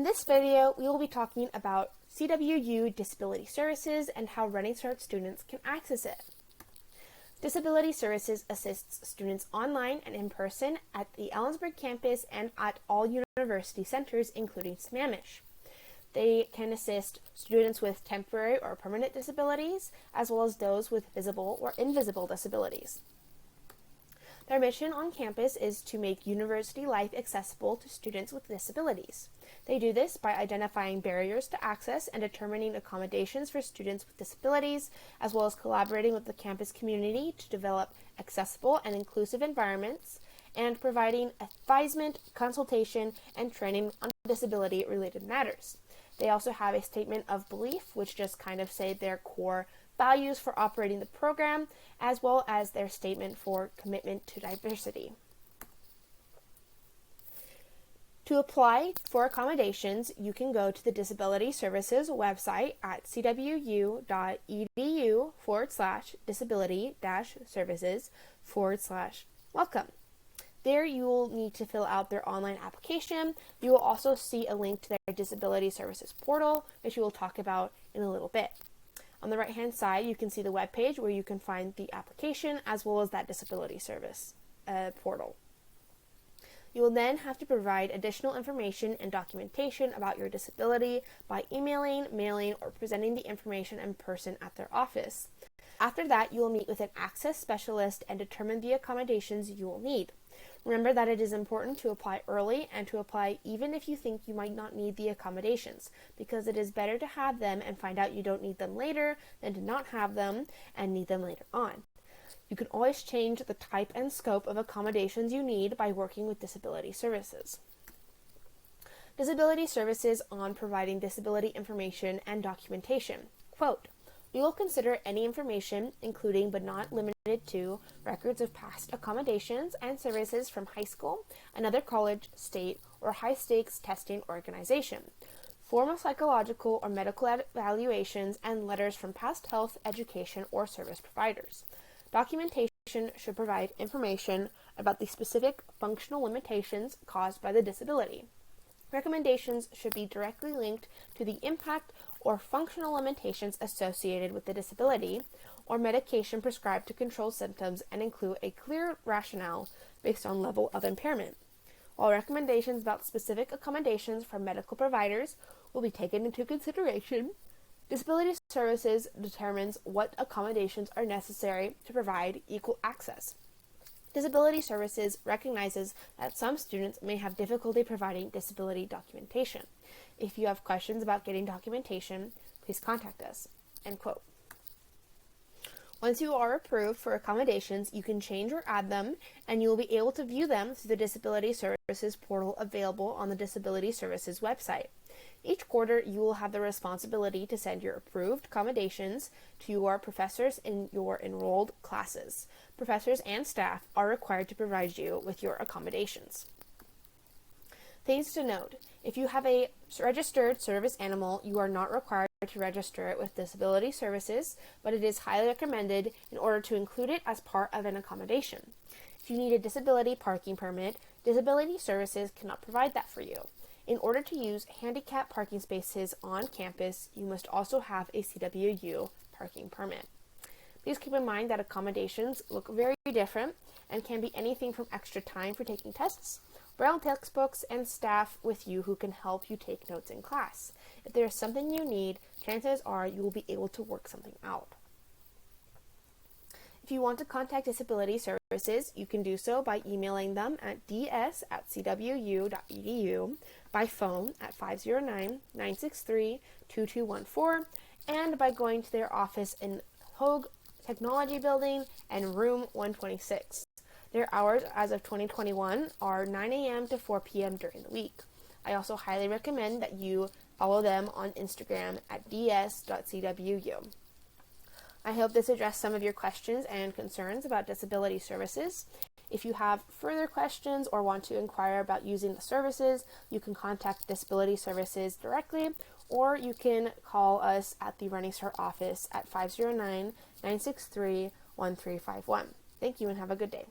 In this video, we will be talking about CWU Disability Services and how Running Start students can access it. Disability Services assists students online and in person at the Ellensburg campus and at all university centers, including Sammamish. They can assist students with temporary or permanent disabilities, as well as those with visible or invisible disabilities. Their mission on campus is to make university life accessible to students with disabilities. They do this by identifying barriers to access and determining accommodations for students with disabilities, as well as collaborating with the campus community to develop accessible and inclusive environments, and providing advisement, consultation, and training on disability-related matters. They also have a statement of belief, which just kind of say their core values for operating the program, as well as their statement for commitment to diversity. To apply for accommodations, you can go to the Disability Services website at cwu.edu/disability-services/welcome. There you will need to fill out their online application. You will also see a link to their Disability Services portal, which we will talk about in a little bit. On the right-hand side, you can see the webpage where you can find the application as well as that disability service portal. You will then have to provide additional information and documentation about your disability by emailing, mailing, or presenting the information in person at their office. After that, you will meet with an access specialist and determine the accommodations you will need. Remember that it is important to apply early and to apply even if you think you might not need the accommodations, because it is better to have them and find out you don't need them later than to not have them and need them later on. You can always change the type and scope of accommodations you need by working with Disability Services. Disability Services on providing disability information and documentation. Quote, "We will consider any information, including but not limited to records of past accommodations and services from high school, another college, state, or high-stakes testing organization, formal psychological or medical evaluations, and letters from past health, education, or service providers. Documentation should provide information about the specific functional limitations caused by the disability. Recommendations should be directly linked to the impact or functional limitations associated with the disability or medication prescribed to control symptoms and include a clear rationale based on level of impairment. While recommendations about specific accommodations from medical providers will be taken into consideration, Disability Services determines what accommodations are necessary to provide equal access. Disability Services recognizes that some students may have difficulty providing disability documentation. If you have questions about getting documentation, please contact us." End quote. Once you are approved for accommodations, you can change or add them, and you will be able to view them through the Disability Services portal available on the Disability Services website. Each quarter, you will have the responsibility to send your approved accommodations to your professors in your enrolled classes. Professors and staff are required to provide you with your accommodations. Things to note: if you have a registered service animal, you are not required to register it with Disability Services, but it is highly recommended in order to include it as part of an accommodation. If you need a disability parking permit, Disability Services cannot provide that for you. In order to use handicap parking spaces on campus, you must also have a CWU parking permit. Please keep in mind that accommodations look very different and can be anything from extra time for taking tests, brown textbooks, and staff with you who can help you take notes in class. If there is something you need, chances are you will be able to work something out. If you want to contact Disability Services, you can do so by emailing them at ds@cwu.edu, by phone at 509-963-2214, and by going to their office in Hogue Technology Building and room 126. Their hours as of 2021 are 9 a.m. to 4 p.m. during the week. I also highly recommend that you follow them on Instagram at ds.cwu. I hope this addressed some of your questions and concerns about Disability Services. If you have further questions or want to inquire about using the services, you can contact Disability Services directly, or you can call us at the Running Start office at 509-963-1351. Thank you and have a good day.